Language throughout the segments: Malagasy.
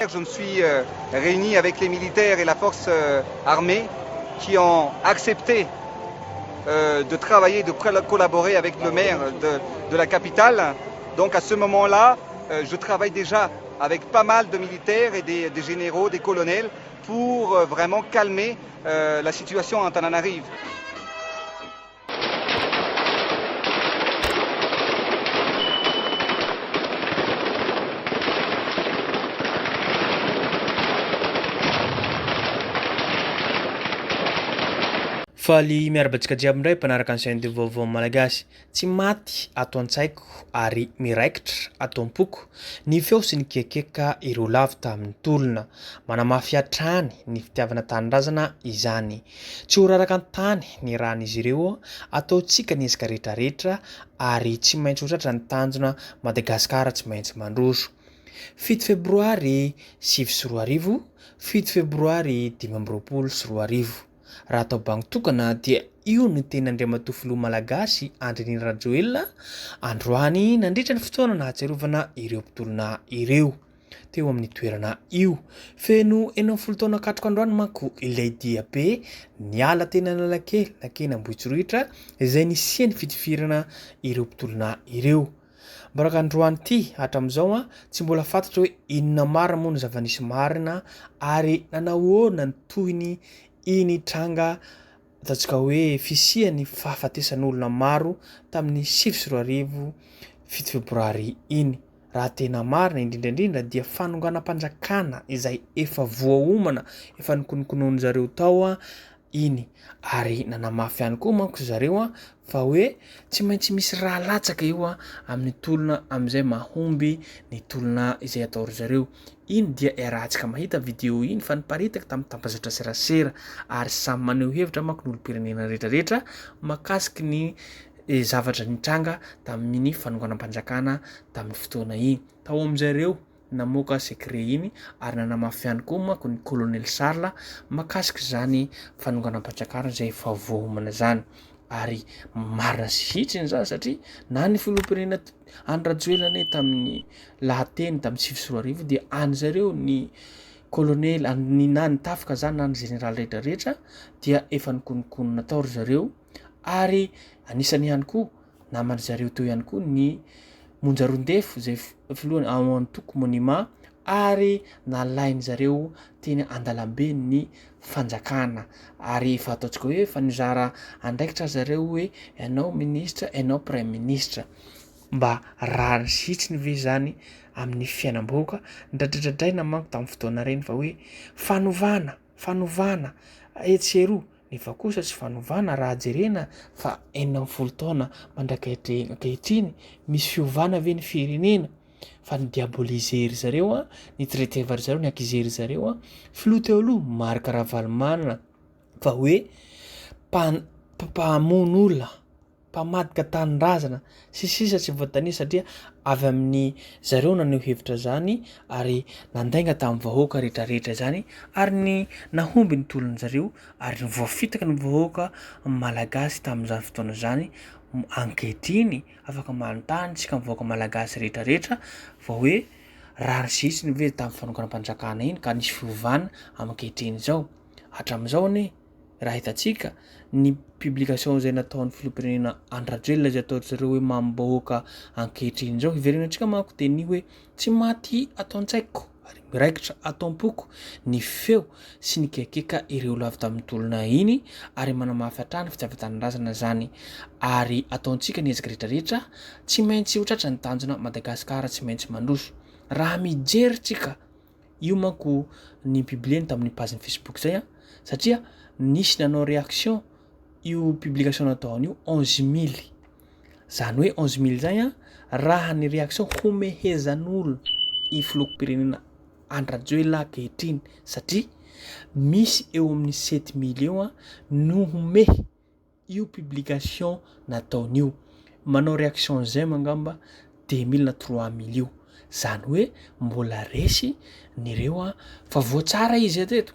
Je me suis réuni avec les militaires et la force armée qui ont accepté de travailler, de collaborer avec le maire de la capitale. Donc à ce moment-là, je travaille déjà avec pas mal de militaires et des généraux, des colonels, pour vraiment calmer la situation en Antananarive. Faly miarabantsika jiaby indray mpanaraka ny chaîne de vaovao malagasy. Tsy maty ato an-tsaiko ary miraikitra ato am-poko ny feo sy ny kekeka ireo lavo tamin'ny tolona. Manamafy hatrany ny fitiavana tanindrazana izany. Tsy ho raraka an-tany ny rahan'izy ireo ataontsika ny ezaka rehetrarehetra ary tsy maintsy ho tratra ny tanjona Madagasikara tsy maintsy mandroso. 7 febroary 2024, 7 febroary 2024. Raha atao bango tokana dia io no tena Andriamatoa malagasy Andry Rajoelina androany nandritra ny fotoana nahatsarovana ireo mpitolona ireo teo amin'ny toerana io. Feno 40 taona katroka androany manko ilay dia be niala tena Analakely nakeny Ambohitsiroitra izay nisiany fitifirana ireo mpitolona ireo. Baraka androany ty hatramizao tsy mbola fantatra hoe inona marina moa ny zava-nisy marina ary nanahoana ny tohiny iny tranga ataontsika hoe fisiany fahafatesan'olona maro tamin'ny 7 febroary iny. Raha tena marina indrindrandrindra dia fanonganam-panjakana izay efa voaomana efa nikononkononin zareo tao iny ary nanamafy ihany koa manko zareo fa hoe tsy maintsy misy raha latsaka io amin'ny tolona amizay mahomby ny tolona izay atao zareo. Iny dia rahantsika mahita video iny fa niparitaka tamin'ny tambazatra serasera ary samy maneho hevitra manko ny olom-pirenena rehetrarehetra mahakasiky ny zavatra nitranga tamin'ny fanonganam-panjakana tamin'ny fotoana iny. Tao amizareo namoaka secret iny ary nanamafy ihany koa manko ny colonel Charles mahakasiky zany fanonganam-panjakana izay efa voaomana zany. Ary marina sihitsiny zany satria na ny filoham-pirenena Andry Rajoelina tamin'ny lahateny tamin'ny 7 dia any zareo ny colonel na ny tafika zany na ny général rehetrarehetra dia efa nikononkonona tao zareo ary anisany ihany koa namany zareo teo ihany koa ny Monjarondefo izay filohany ao Antoko Monument ary nalainy zareo teny Andalambe ny fanjakana ary efa ataontsika hoe efa nizara andraikitra zareo hoe ianao ministra, ianao premier ministre mba rariny sitsiny ve zany amin'ny fiainam-bahoaka. Ndradradradraina manko tamin'ny fotoana reny fa hoe fanovana etseroa nefa kosa tsy fanovana raha jerena fa 40 taona mandrakaitriny misy fiovana ve ny firenena fa ny diabolisery zareo ny traitevar zareo ny akizery zareo filoha teo aloha Marc Ravalomanana fa hoe mpamono mpamadika tanindrazana sisa tsy voatania satria avy amin'ny zareo naneho hevitra zany ary nandainga tamin'ny vahoaka rehetrarehetra zany ary ny nahomby ny tolony zareo ary voafitaka ny vahoaka malagasy tamin'izany fotoana zany. Ankehitriny afaka manontany tsika mivoaka malagasy rehetrarehetra fa hoe rary sihitsiny ve tamin'ny fanonganam-panjakana iny ka nisy fiovana ankehitriny zao. Hatramizao ane raha hitantsika ny publication izay nataon'ny filoham-pirenena Andry Rajoelina izay atao zareo hoe mambahoaka ankehitriny zao hiverenantsika manko dia ny hoe tsy maty atao an-tsaiko ary miraikitra atao am-poko ny feo sy ny kekeka ireo lavo tamin'ny tolona iny ary manamafy hatrany fitiavan-tanindrazana zany ary ataontsika ny ezaka rehetrarehetra tsy maintsy ho tratra ny tanjona Madagasikara tsy maintsy mandroso. Raha mijeritsika io manko ny publieny tamin'ny page Facebook zay satria nisy nanao réaction io publication nataony io 11 000 zany hoe 11 000 zay raha ny réaction homehezan'olona i filoham-pirenena Andry Rajoelina ankehitriny satria misy eo amin'ny 7 000 eo no homehy io publication nataony io. Manao réaction zay mangamba 2 000 na 3 000 io zany hoe mbola resy nireo fa voatsara izy ateto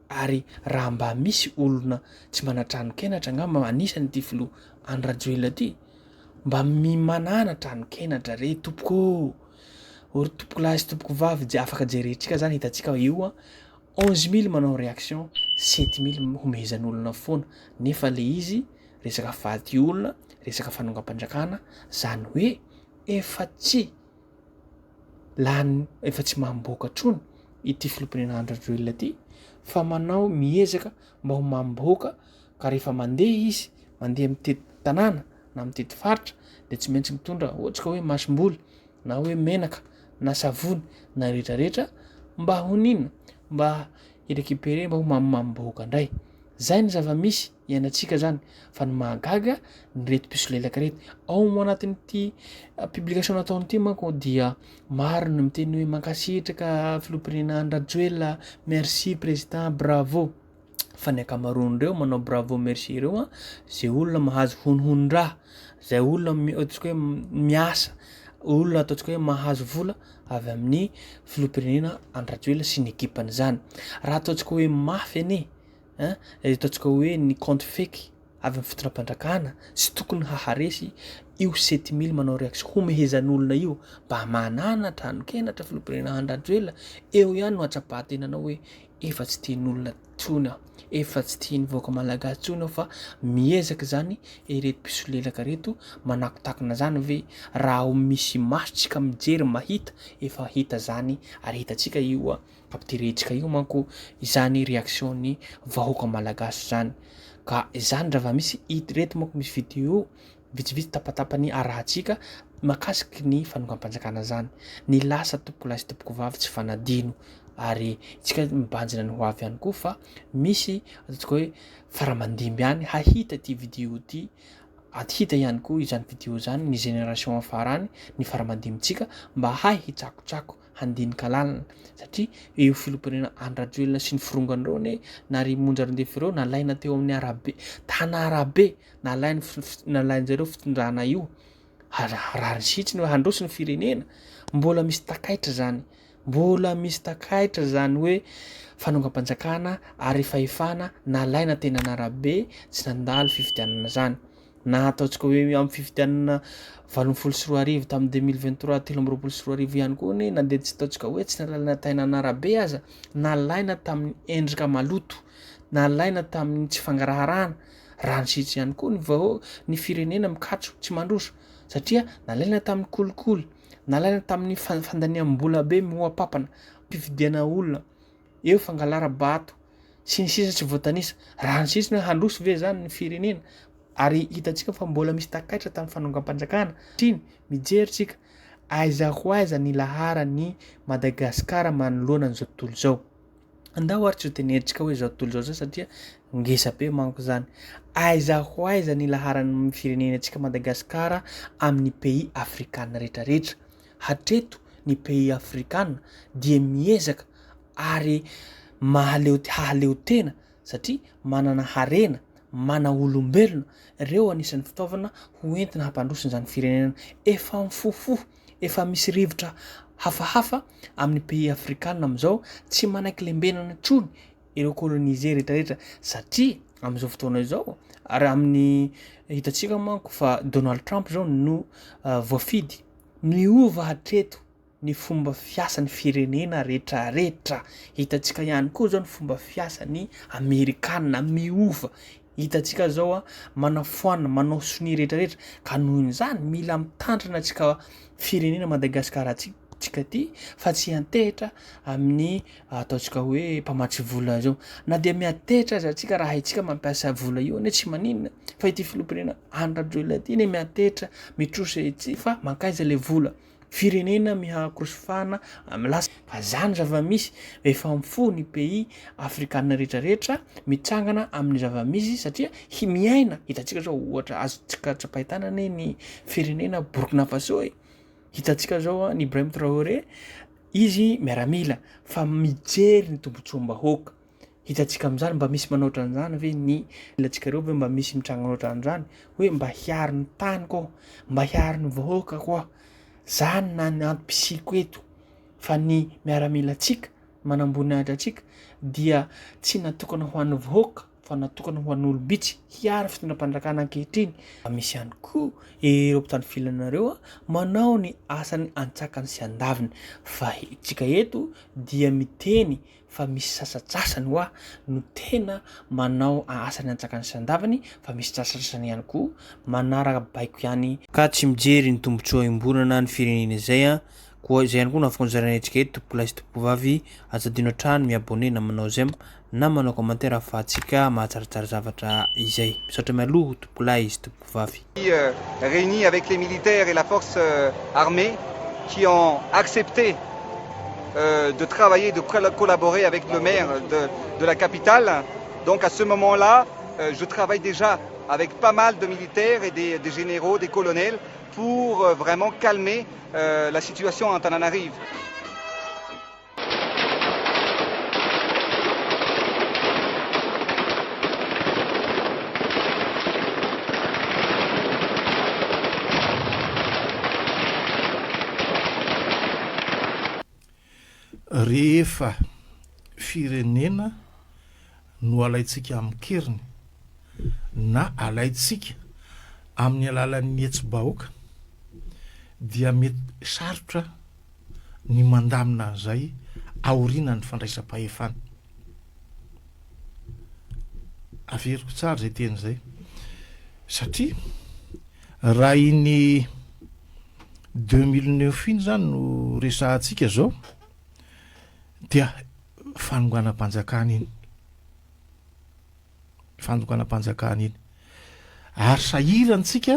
ary raha mba misy olona tsy manatrano-kenatra angamba anisany ty filoha Andry Rajoelina ty mba mimanana trano-kenatra re tompoko ory tompoko lahy sy tompoko vavy afaka jerentsika zany hitantsika io a 11 000 manao réaction 7 000 homezan'olona foana nefa le izy resaka vady olona resaka fanongam-panjakana zany hoe efa tsy mamboaka trony ity filompirenena Andradjoelina ty fa manao miezaka mba ho mamboaka ka rehefa mandeha izy mandeha mitety tanàna na mitety faritra de tsy maintsy mitondra ohatsy ka hoe masomboly na hoe menaka na savony na rehetrarehetra mba ho ninona mba hirécupérer mba ho mamboaka indray zay ny zava-misy iainantsika zany fa ny mahagaga ny reto pisolelaka reto ao mo anatin'ity publication nataony ity manko dia maro ny miteny hoe mankasitraka filompirenena Andradjoelina merci président bravo fa ny akamaroan'ireo manao bravo merci ireo a zay olona mahazo honondraha zay olona ataontsika hoe miasa olona ataontsika hoe mahazo vola avy amin'ny filompirenena Andradjoelina sy ny ekipany zany raha ataontsika hoe mafy anie ataontsika hoe ny compte fake avy amin'ny fitondram-pandrakana sy tokony haharesy io 7 000 manao réaction homehezan'olona io mba mananatra anokenatra filompirenena Andradjoelina eo ihany no atsapahan-tenanao hoe efa tsy tian'olona tsony aho efa tsy tian'ny vahoaka malagasy tsony aho fa miezaka zany ireto pisolelaka reto manakotakina zany ve raha misy masotsika mijery mahita efa hita zany ary hitantsika io ampidiretsika io manko izany réaction ny vahoaka malagasy zany ka izany raha misy reto manko misy vidéo vitsivitsy tapatapany arahantsika makasiky ny fanongam-panjakana zany ny lasa tompoko lahy sy tompoko vavy tsy fanadino ary tsika mibanjina ny ho avy ihany koa fa misy ataontsika hoe faramandimby ihany hahita ty vidéo ty hita ihany koa izany vidéo zany ny génération afarany ny faramandimbytsika mba hay hitsakotsako handinika lalana satria eo filompirenena Andradjoelina sy ny firongan'ireo ne na ry monjarandefy ireo nalaina teo amin'ny arabe tana arabe nalain'jareo fitondrana io rary sitsiny hoe handroso ny firenena mbola misy takaitra zany hoe fanongam-panjakana ary fahefana nalaina tena an'arabe tsy nandalo fifidianana zany na ataontsika hoe amin'ny fifidianana 24 tamin'ny 2023 13 ihany koa ne nandeha tsy ataontsika hoe tsy nalaina taina an'arabe aza nalaina tamin'ny endrika maloto nalaina tamin'ny tsy fangaraharana rano sitsy ihany koa ny firenena mikatso tsy mandroso satria nalaina tamin'ny kolikoly nalaina tamin'ny fandaniam-bola be mihoapapana mpifidiana olona eo fangalara bato sy ny sisa tsy voatanisa rano sitsy hoe handroso ve zany ny firenena ary hitantsika fa mbola misy takaitra tamin'ny fanongam-panjakana triny mijeritsika aiza ho aiza ny lahara ny Madagasikara manoloana an'izao tontolo zao andao ary tsy ho tenenitsika hoe zao tontolo zao satria ngesa be manko zany aiza ho aiza ny laharan'ny firenenantsika Madagasikara amin'ny pays afrikanina rehetrarehetra hatreto ny pays afrikanina dia miezaka ary hahaleo tena satria manana harena mana olombelona ireo anisan'ny fitaovana ho entina hampandrosony zany firenena efa mifofo efa misy rivotra hafahafa amin'ny pays afrikanina amizao tsy manaiky lembenana trony ireo coloniser rehetrarehetra satria am'izao fotoana izao ary amin'ny hitantsika manko fa Donald Trump zao no voafidy miova hatreto ny fomba fiasan'ny firenena rehetrarehetra hitantsika ihany koa zao ny fomba fiasan'ny Amerikanina miova hitantsika zao manafoana manao soni rehetrarehetra ka noho izany mila mitandrana antsika firenena Madagasikara tsika ty fa tsy antehitra amin'ny ataontsika hoe mpamatsy vola zao na dia miantehitra azy atsika raha haitsika mampiasa vola io ne tsy maninona fa ity filompirenena Andradjoelina ty ne miantehitra mitrosa itsy fa mankaiza le vola firenena mihakorosofana lasa fa zany zava-misy efa mifo ny pays afrikanina rehetrarehetra mitsangana amin'ny zava-misy satria miaina hitantsika zao ohatra azotsika tsapahitana ny firenena Burkina Faso hitantsika zao ny Ibrahim Traoré izy miaramila fa mijery ny tombontsoam-bahoaka hitantsika am'zany mba misy manoatra an'izany ve ny ilatsika ireo ve mba misy mitranganoatra an'izany hoe mba hiaro ny tany koa mba hiaro ny vahoaka koa zany na ny antom-pisiko eto fa ny miaramila atsika manamboniahitra atsika dia tsy natokana ho an'ny vahoaka fa natokana ho an'olom-bitsy hiara fitondram-panjakana ankehitriny. Misy ihany koa ireo mpitandro filanareo manao ny asany antsakany sy andaviny, fa itsika eto dia miteny fa misy sasasasany hoa no tena manao asany antsakany sy andavany, fa misy sasasasany ihany koa manara-baiko ihany ka tsy mijery ny tombotsoa imbonana ny firenena izay koa. Izay ihany koa no afaka nizarana antsika eto tompola sy tompovavy azadino hatrany miabone na manao zay na manao commentaire ahafahantsika mahatsaratsara zavatra izay. Misaotra mialoha tompolahy sy tompovavy. Réunis avec les militaires et la force armée qui ont accepté de travailler, de collaborer avec le maire de la capitale. Donc à ce moment-là, je travaille déjà avec pas mal de militaires et des généraux, des colonels, pour vraiment calmer la situation en Antananarive. Rehefa firenena no alaitsika amin'ny keriny na alaitsika amin'ny alalan'ny hetsi-bahoaka dia mety sarotra ny mandamina an'izay aoriana ny fandraisam-pahefana. Averiko tsara zay teny zay satria raha iny 2009 iny zany no resahantsika zao dia fanonganam-panjakana iny iny ary sahirantsika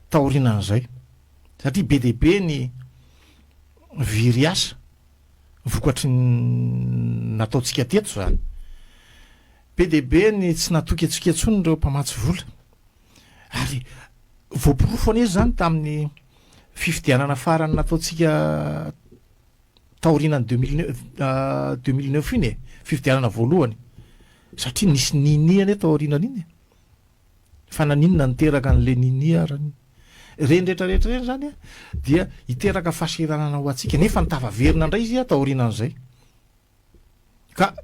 taorinan'izay satria be deaibe ny viry asa vokatry nataotsika teto zany, be deaibe ny tsy natoky atsika antsony reo mpamatsy vola, ary voaporofo ane zany tamin'ny fifidianana farany nataotsika taorinany 2009 iny fifidianana voalohany, satria nisy niniany taorinany iny fa naninona niteraka an'le nini arany reny rehetrarehetra reny zany dia hiteraka fahaseranana ho atsika nefa nitavaverina indray izy taorinan'izay, ka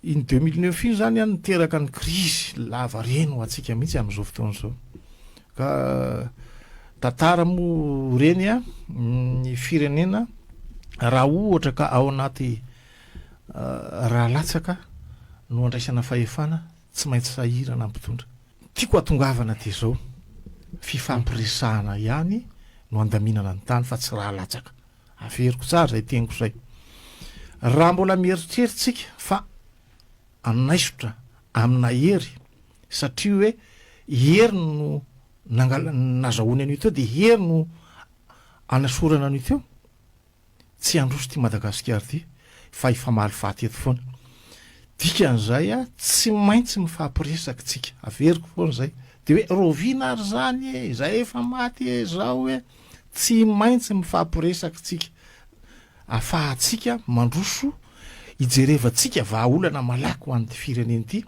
iny 2009 iny zany niteraka ny crise lava reny ho atsika mihitsy amin'izao fotoana zao. Ka tantara moa reny ny firenena raha ohatra ka ao anaty raha latsaka no andraisana fahefana tsy maintsy sahirana ampitondra. Tiako atongavana ty zao fifampiresahana ihany no andaminana ny tany fa tsy raha latsaka. Averiko tsara zay teniko zay. Raha mbola mieritreritsika fa anaisotra amina hery satria hoe hery no nazahoany an'io teo, de hery no anasorana an'io teo, tsy androso ty Madagasikara ty fa ifamaly faty eto foana. Dikan'izay tsy maintsy mifampiresaka tsika. Averiko foana zay. De hoe rovina ary zany zay efa maty zao hoe tsy maintsy mifampiresaka tsika afahatsika mandroso ijerevantsika vahaolana malaky ho an'ty firenena ty,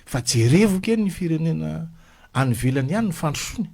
fa jerevoka ny firenena any velany ihany ny fandrosony